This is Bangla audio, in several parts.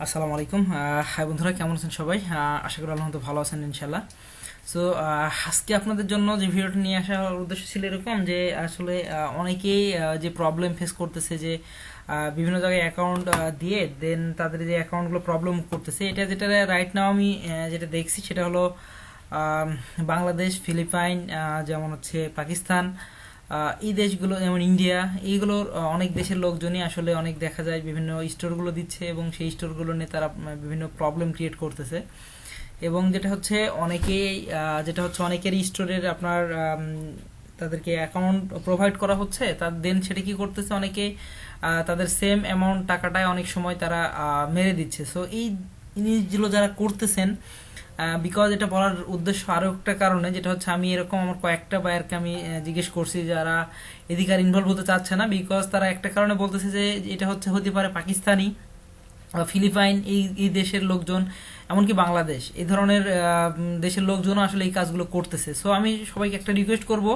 আসসালামু আলাইকুম। হাই বন্ধুরা, কেমন আছেন সবাই? আশা করি আল্লাহ ভালো আছেন ইনশাল্লাহ। সো আজকে আপনাদের জন্য যে ভিডিওটা নিয়ে আসার উদ্দেশ্য ছিল এরকম যে আসলে অনেকেই যে প্রবলেম ফেস করতেছে যে বিভিন্ন জায়গায় অ্যাকাউন্ট দিয়ে দেন তাদের যে অ্যাকাউন্টগুলো প্রবলেম করতেছে, যেটা রাইট নাও আমি যেটা দেখছি সেটা হলো বাংলাদেশ, ফিলিপাইন, যেমন হচ্ছে পাকিস্তান, এই দেশগুলো যেমন ইন্ডিয়া, এইগুলোর অনেক দেশের লোকজনই আসলে অনেক দেখা যায় বিভিন্ন স্টোরগুলো দিচ্ছে এবং সেই স্টোরগুলো নিয়ে তারা বিভিন্ন প্রবলেম ক্রিয়েট করতেছে। এবং অনেকের স্টোরের আপনার তাদেরকে অ্যাকাউন্ট প্রোভাইড করা হচ্ছে, তার দেন সেটা কি করতেছে, অনেকে তাদের সেম অ্যামাউন্ট টাকাটায় অনেক সময় তারা মেরে দিচ্ছে। সো এই জিনিসগুলো যারা করতেছেন, বিকজ এটা বলার উদ্দেশ্য আরো একটা কারণে, যেটা হচ্ছে আমি এরকম আমার কয়েকটা বায়ারকে আমি জিজ্ঞেস করছি যারা এদিকে আর ইনভলভ হতে চাচ্ছে না, বিকজ তারা একটা কারণে বলতেছে যে এটা হতে পারে পাকিস্তানি, ফিলিপাইন, এই দেশের লোকজন, এমনকি বাংলাদেশ, এই ধরনের দেশের লোকজন আসলে এই কাজগুলো করতেছে। সো আমি সবাইকে একটা রিকোয়েস্ট করব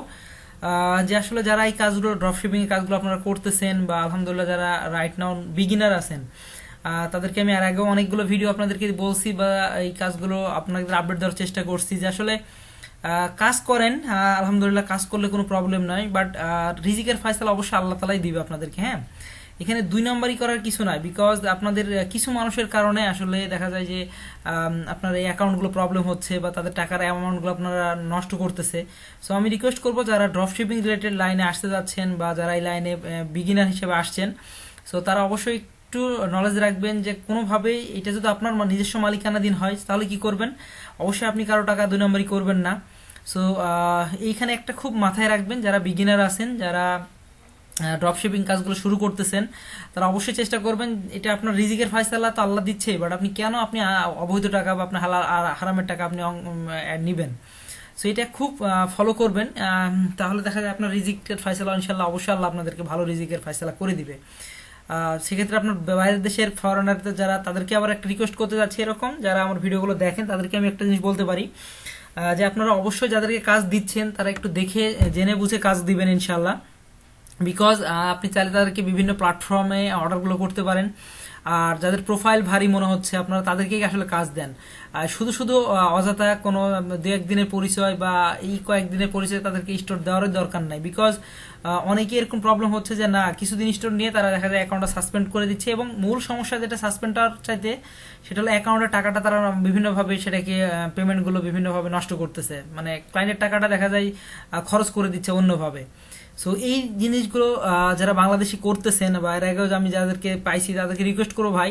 যে আসলে যারা এই কাজগুলো, ড্রপশিপিং এর কাজগুলো আপনারা করতেছেন, বা আলহামদুলিল্লাহ যারা রাইট নাও বিগিনার আছেন, তাদেরকে আমি এর আগেও অনেকগুলো ভিডিও আপনাদেরকে বলছি বা এই কাজগুলো আপনাদের আপডেট দেওয়ার চেষ্টা করছি যে আসলে কাজ করেন, আলহামদুলিল্লাহ কাজ করলে কোনো প্রবলেম নাই, বাট রিজিকের ফয়সালা অবশ্যই আল্লাহ তালাই দিবে আপনাদেরকে। হ্যাঁ, এখানে দুই নম্বরই করার কিছু নাই, বিকজ আপনাদের কিছু মানুষের কারণে আসলে দেখা যায় যে আপনার এই অ্যাকাউন্টগুলো প্রবলেম হচ্ছে বা তাদের টাকার অ্যামাউন্টগুলো আপনারা নষ্ট করতেছে। সো আমি রিকোয়েস্ট করবো যারা ড্রপশিপিং রিলেটেড লাইনে আসতে যাচ্ছেন বা যারা এই লাইনে বিগিনার হিসেবে আসছেন, সো তারা অবশ্যই একটু নলেজ রাখবেন যে কোনোভাবেই এটা যদি আপনার নিজস্ব মালিকানাধীন হয় তাহলে কি করবেন, অবশ্যই আপনি কারো টাকা দুই নম্বরই করবেন না। সো এইখানে একটা খুব মাথায় রাখবেন, যারা বিগিনার আছেন, যারা ড্রপশিপিং কাজগুলো শুরু করতেছেন, তারা অবশ্যই চেষ্টা করবেন, এটা আপনার রিজিকের ফয়সালা তো আল্লাহ দিচ্ছে, বাট আপনি কেন অবৈধ টাকা বা আপনার হারামের টাকা আপনি নিবেন। সো এটা খুব ফলো করবেন, তাহলে দেখা যায় আপনার রিজিকের ফয়সালা ইনশাল্লাহ অবশ্যই আল্লাহ আপনাদেরকে ভালো রিজিকের ফয়সালা করে দিবে। সেক্ষেত্রে আপনার বাইরের দেশের ফরেনারদের যারা, তাদেরকে আবার একটা রিকোয়েস্ট করতে যাচ্ছি, এরকম যারা আমার ভিডিওগুলো দেখেন তাদেরকে আমি একটা জিনিস বলতে পারি, যে আপনারা অবশ্যই যাদেরকে কাজ দিচ্ছেন তারা একটু দেখে জেনে বুঝে কাজ দিবেন ইনশাল্লাহ। বিকজ আপনি চাইলে তাদেরকে বিভিন্ন প্ল্যাটফর্মে অর্ডারগুলো করতে পারেন, আর যাদের প্রোফাইল ভারী মনে হচ্ছে আপনারা তাদেরকেই আসলে কাজ দেন। শুধু শুধু অযথা কোনো দু একদিনের পরিচয় বা এই কয়েকদিনের পরিচয় তাদেরকে স্টোর দেওয়ারই দরকার নাই, বিকজ অনেকে এরকম প্রবলেম হচ্ছে যে না, কিছুদিন স্টোর নিয়ে তারা দেখা যায় অ্যাকাউন্টটা সাসপেন্ড করে দিচ্ছে, এবং মূল সমস্যা যেটা সাসপেন্ডার চাইতে সেটা হলো অ্যাকাউন্টের টাকাটা তারা বিভিন্নভাবে সেটাকে পেমেন্টগুলো বিভিন্নভাবে নষ্ট করতেছে, মানে ক্লায়েন্টের টাকাটা দেখা যায় খরচ করে দিচ্ছে অন্যভাবে। সো এই জিনিসগুলো যারা বাংলাদেশি করতেছেন বা এর আগেও আমি যাদেরকে পাইছি তাদেরকে রিকোয়েস্ট করবো, ভাই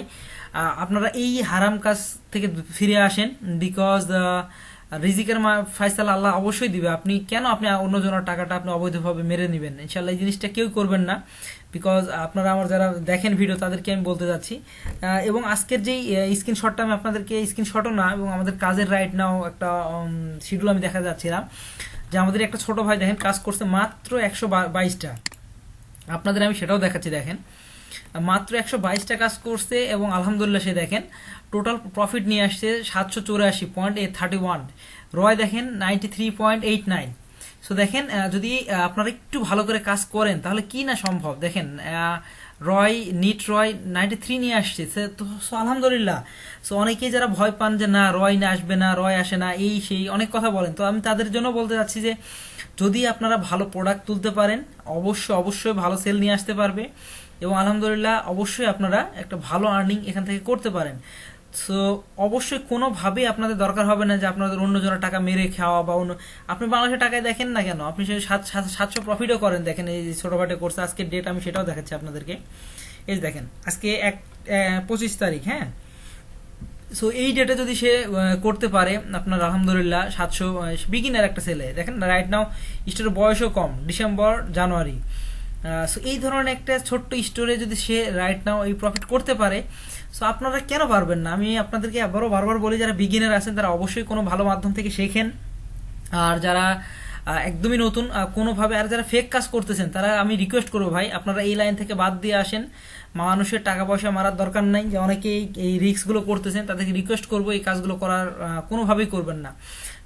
আপনারা এই হারাম কাজ থেকে ফিরে আসেন, বিকজ রিজিকের ফয়সালা আল্লাহ অবশ্যই দিবে। আপনি অন্যজনের টাকাটা আপনি অবৈধভাবে মেরে নেবেন, ইনশাল্লাহ এই জিনিসটা কেউ করবেন না, বিকজ আপনারা আমার যারা দেখেন ভিডিও তাদেরকে আমি বলতে যাচ্ছি। এবং আজকের যেই স্ক্রিনশটটা আমি আপনাদেরকে, স্ক্রিনশটও না, এবং আমাদের কাজের রাইট নাও একটা শিডিউল আমি দেখা যাচ্ছিলাম যে আমাদের একটা ছোট ভাই দেখেন কাজ করছে মাত্র 122টা, আপনাদের আমি সেটাও দেখাচ্ছি। দেখেন মাত্র 122টা কাজ করছে এবং আলহামদুলিল্লাহ সে দেখেন টোটাল প্রফিট নিয়ে আসছে 784.31, রয় দেখেন 93.89। সো দেখেন যদি আপনারা একটু ভালো করে কাজ করেন তাহলে কি না সম্ভব। দেখেন রয় 93 নিয়ে আসছে, তো আলহামদুলিল্লাহ। সো অনেকেই যারা ভয় পান যে না রয় না আসবে না, রয় আসে না, এই সেই অনেক কথা বলেন, তো আমি তাদের জন্য বলতে চাচ্ছি যে যদি আপনারা ভালো প্রোডাক্ট তুলতে পারেন অবশ্যই ভালো সেল নিয়ে আসতে পারবে, এবং আলহামদুলিল্লাহ অবশ্যই আপনারা একটা ভালো আর্নিং এখান থেকে করতে পারেন। সো অবশ্যই কোনোভাবেই আপনাদের দরকার হবে না যে আপনাদের অন্যজনের টাকা মেরে খাওয়া বা অন্য, আপনি বাংলাদেশের টাকায় দেখেন না কেন, আপনি সেই 700 প্রফিটও করেন। দেখেন এই ছোট ভাটে করছে, আজকের ডেট আমি সেটাও দেখাচ্ছি আপনাদেরকে। এই দেখেন আজকে 25 তারিখ, হ্যাঁ। সো এই ডেটে যদি সে করতে পারে আপনার আলহামদুলিল্লাহ 700, বিগিনার একটা ছেলে দেখেন রাইট নাও, স্টোরের বয়সও কম, ডিসেম্বর জানুয়ারি। সো এই ধরনের একটা ছোট্ট স্টোরে যদি সে রাইট নাও এই প্রফিট করতে পারে, সো আপনারা কেন পারবেন না। আমি আপনাদেরকে আবারও বারবার বলি, যারা বিগিনার আছেন তারা অবশ্যই কোনো ভালো মাধ্যম থেকে শেখেন, আর যারা একদমই নতুন কোনোভাবে, আর যারা ফেক কাজ করতেছেন তারা আমি রিকোয়েস্ট করবো ভাই আপনারা এই লাইন থেকে বাদ দিয়ে আসেন, মানুষের টাকা পয়সা মারার দরকার নাই। যে অনেকেই এই রিস্কগুলো করতেছেন, তাদেরকে রিকোয়েস্ট করবো এই কাজগুলো করার কোনোভাবেই করবেন না।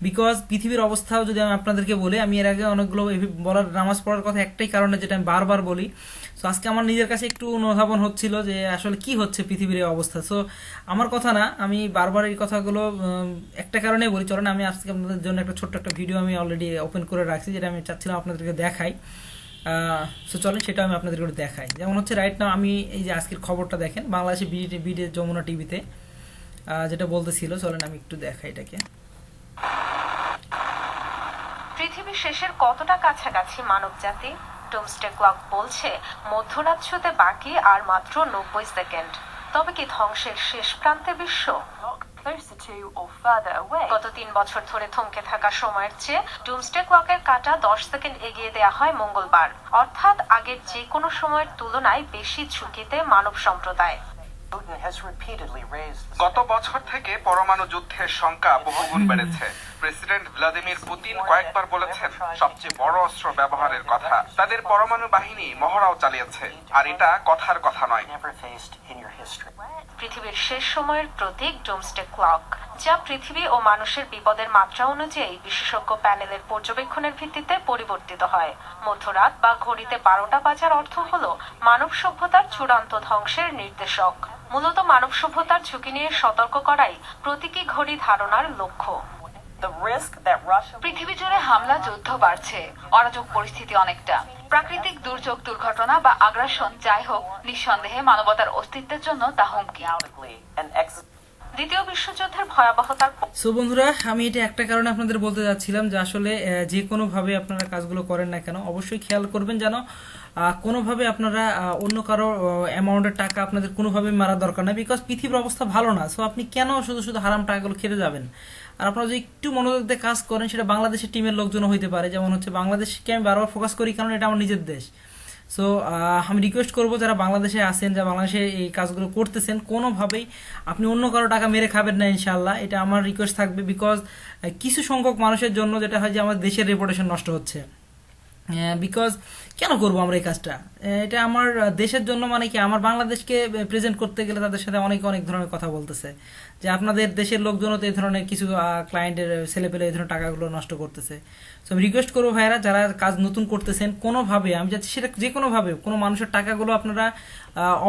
বিকজ পৃথিবীর অবস্থাও যদি আমি আপনাদেরকে বলি, আমি এর আগে অনেকগুলো বলার নামাজ পড়ার কথা একটাই কারণে, যেটা আমি বারবার বলি। সো আজকে আমার নিজের কাছে একটু অনুধাবন হচ্ছিল যে আসলে কি হচ্ছে পৃথিবীর এই অবস্থা। সো আমার কথা না, আমি বারবার এই কথাগুলো একটা কারণে বলি। চলেন আমি আজকে আপনাদের জন্য একটা ছোট্ট একটা ভিডিও আমি অলরেডি ওপেন করে রাখছি, যেটা আমি চাচ্ছিলাম আপনাদেরকে দেখাই। সো চলেন সেটা আমি আপনাদেরকে দেখাই। যেমন হচ্ছে রাইট নাও আমি এই যে আজকের খবরটা দেখেন বাংলাদেশে বিডি যমুনা টিভিতে যেটা বলতেছিল, চলেন আমি একটু দেখাই এটাকে। পৃথিবী শেষের কতটা কাছাকাছি মানব জাতি? ডোমস্টে ক্লক বলছে মধ্যরাত ছুঁতে বাকি আর মাত্র 90 সেকেন্ড। তবে কি ধ্বংসের শেষ প্রান্তে বিশ্ব? গত 3 বছর ধরে থমকে থাকা সময়ের চেয়ে ডুমসডে ক্লকের কাঁটা 10 সেকেন্ড এগিয়ে দেয়া হয় মঙ্গলবার, অর্থাৎ আগের যে কোনো সময়ের তুলনায় বেশি ঝুঁকিতে মানব সম্প্রদায়। গত বছর থেকে পরমাণু যুদ্ধের সংখ্যা বহুগুণ বেড়েছে। প্রেসিডেন্ট ভ্লাদিমির পুতিন কয়েকবার বলেছেন সবচেয়ে বড় অস্ত্র ব্যবহারের কথা। তাদের পরমাণু বাহিনী মহড়াও চালিয়েছে, আর এটা কথার কথা নয়। পৃথিবীর শেষ সময়ের প্রতীক ডোমসডে ক্লক, যা পৃথিবী ও মানুষের বিপদের মাত্রা অনুযায়ী বিশেষজ্ঞ প্যানেলের পর্যবেক্ষণের ভিত্তিতে পরিবর্তিত হয়। মধ্যরাত বা ঘড়িতে 12টা বাজার অর্থ হল মানব সভ্যতার চূড়ান্ত ধ্বংসের নির্দেশক। মূলত মানব সভ্যতার ঝুঁকি নিয়ে সতর্ক করাই প্রতীকী ঘড়ি ধারণার লক্ষ্য। পৃথিবী জুড়ে হামলা, যুদ্ধ বাড়ছে, অরাজক পরিস্থিতি অনেকটা। প্রাকৃতিক দুর্যোগ, দুর্ঘটনা বা আগ্রাসন যাই হোক, নিঃসন্দেহে মানবতার অস্তিত্বের জন্য তা হুমকি। দ্বিতীয় বিশ্বযুদ্ধের ভয়াবহতার সো বন্ধুরা, আমি এটা একটা কারণে আপনাদের বলতে যাচ্ছিলাম যে আসলে যে কোনোভাবে আপনারা কাজগুলো করেন না কেন, অবশ্যই খেয়াল করবেন যেন কোনোভাবে আপনারা অন্য কারো অ্যামাউন্টের টাকা আপনাদের কোনোভাবে মারা দরকার না। বিকজ পৃথিবীর অবস্থা ভালো না। সো আপনি কেন শুধু শুধু হারাম টাকাগুলো খেতে যাবেন? আর আপনারা যদি একটু মনোযোগ দিয়ে কাজ করেন, সেটা বাংলাদেশের টিমের লোকজনও হইতে পারে। যেমন হচ্ছে বাংলাদেশকে আমি বারবার ফোকাস করি, কারণ এটা আমার নিজের দেশ। সো আমি রিকোয়েস্ট করবো যারা বাংলাদেশে আছেন, যারা বাংলাদেশে এই কাজগুলো করতেছেন, কোনোভাবেই আপনি অন্য কারো টাকা মেরে খাবেন না ইনশাল্লাহ। এটা আমার রিকোয়েস্ট থাকবে। বিকজ কিছু সংখ্যক মানুষের জন্য যেটা হয় যে আমাদের দেশের রেপুটেশন নষ্ট হচ্ছে। বিকজ কেন করবো আমরা এই কাজটা? এটা আমার দেশের জন্য, মানে কি আমার বাংলাদেশকে প্রেজেন্ট করতে গেলে তাদের সাথে অনেক অনেক ধরনের কথা বলতেছে যে আপনাদের দেশের লোকজনও তো এই ধরনের কিছু ক্লায়েন্টের ছেলেপেলে এই ধরনের টাকাগুলো নষ্ট করতেছে। সো আমি রিকোয়েস্ট করবো ভাইয়েরা, যারা কাজ নতুন করতেছেন, কোনোভাবে আমি চাচ্ছি সেটা যে কোনোভাবে কোনো মানুষের টাকাগুলো আপনারা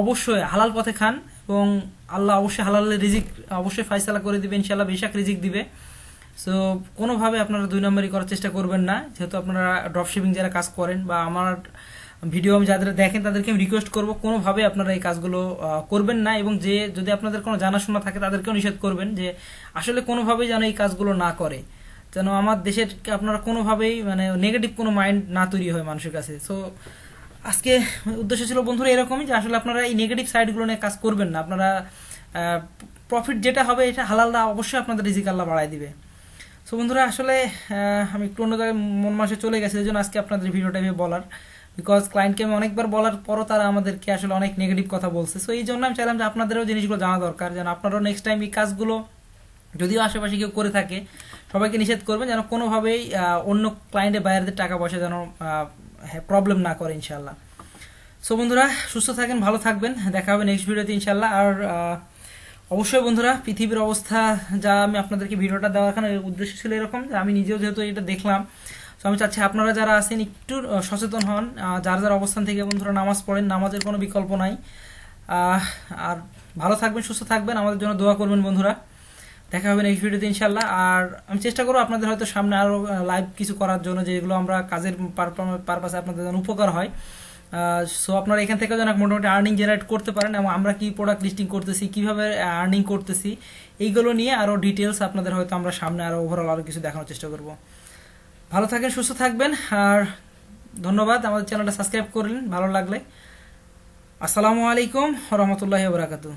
অবশ্যই হালাল পথে খান, এবং আল্লাহ অবশ্যই হালালের রিজিক অবশ্যই ফায়সালা করে দিবে ইনশাল্লাহ, বেশাক রিজিক দিবে। সো কোনোভাবে আপনারা 2 নম্বরই করার চেষ্টা করবেন না। যেহেতু আপনারা ড্রপশিপিং যারা কাজ করেন বা আমার ভিডিও আমি যাদের দেখেন, তাদেরকে আমি রিকোয়েস্ট করবো কোনোভাবে আপনারা এই কাজগুলো করবেন না। এবং যে যদি আপনাদের কোনো জানাশোনা থাকে তাদেরকেও নিষেধ করবেন যে আসলে কোনোভাবেই যেন এই কাজগুলো না করে, যেন আমার দেশের আপনারা কোনোভাবেই মানে নেগেটিভ কোনো মাইন্ড না তৈরি হয় মানুষের কাছে। সো আজকে উদ্দেশ্য ছিল বন্ধুরা এরকমই, যে আসলে আপনারা এই নেগেটিভ সাইডগুলো নিয়ে কাজ করবেন না। আপনারা প্রফিট যেটা হবে এটা হালালটা অবশ্যই আপনাদের রিজিক আল্লাহ বাড়ায় দিবে। সো বন্ধুরা, আসলে আমি একটু অন্য জায়গায় মন মাসে চলে গেছে, এই জন্য আজকে আপনাদের ভিডিওটা বলার। বিকজ ক্লায়েন্টকে আমি অনেকবার বলার পরও তারা আমাদেরকে আসলে অনেক নেগেটিভ কথা বলছে। সো এই জন্য আমি চাইলাম যে আপনাদেরও জিনিসগুলো জানা দরকার, যেন আপনারাও নেক্সট টাইম এই কাজগুলো যদিও আশেপাশে কেউ করে থাকে, সবাইকে নিষেধ করবেন যেন কোনোভাবেই অন্য ক্লায়েন্টের বাইরেদের টাকা পয়সা যেন প্রবলেম না করে ইনশাল্লাহ। সো বন্ধুরা, সুস্থ থাকেন, ভালো থাকবেন, দেখা হবে নেক্সট ভিডিওতে ইনশাল্লাহ। আর অবশ্যই বন্ধুরা, পৃথিবীর অবস্থা যা আমি আপনাদেরকে ভিডিওটা দেওয়ার এখানে উদ্দেশ্য ছিল এরকম, যে আমি নিজেও যেহেতু এটা দেখলাম, তো আমি চাচ্ছি আপনারা যারা আছেন একটু সচেতন হন, যার যার অবস্থান থেকে বন্ধুরা নামাজ পড়েন, নামাজের কোনো বিকল্প নাই। আর ভালো থাকবেন, সুস্থ থাকবেন, আমাদের জন্য দোয়া করবেন বন্ধুরা। দেখা হবে নেক্সট ভিডিওতে ইনশাল্লাহ। আর আমি চেষ্টা করবো আপনাদের হয়তো সামনে আরো লাইভ কিছু করার জন্য, যেগুলো আমরা কাজের পারপাসে আপনাদের যেন উপকার হয়। সো আপনারা এখান থেকে যেন মোটামুটি আর্নিং জেনারেট করতে পারেন, এবং আমরা কি প্রোডাক্ট লিস্টিং করতেছি, কিভাবে আর্নিং করতেছি, এইগুলো নিয়ে আরো ডিটেলস আপনাদের হয়তো আমরা সামনে আরো ওভারঅল আরো কিছু দেখানোর চেষ্টা করব। ভালো থাকেন, সুস্থ থাকবেন, আর ধন্যবাদ। আমাদের চ্যানেলটা সাবস্ক্রাইব করলেন ভালো লাগলে। আসসালামু আলাইকুম ওয়া রাহমাতুল্লাহি ওয়া বারাকাতুহু।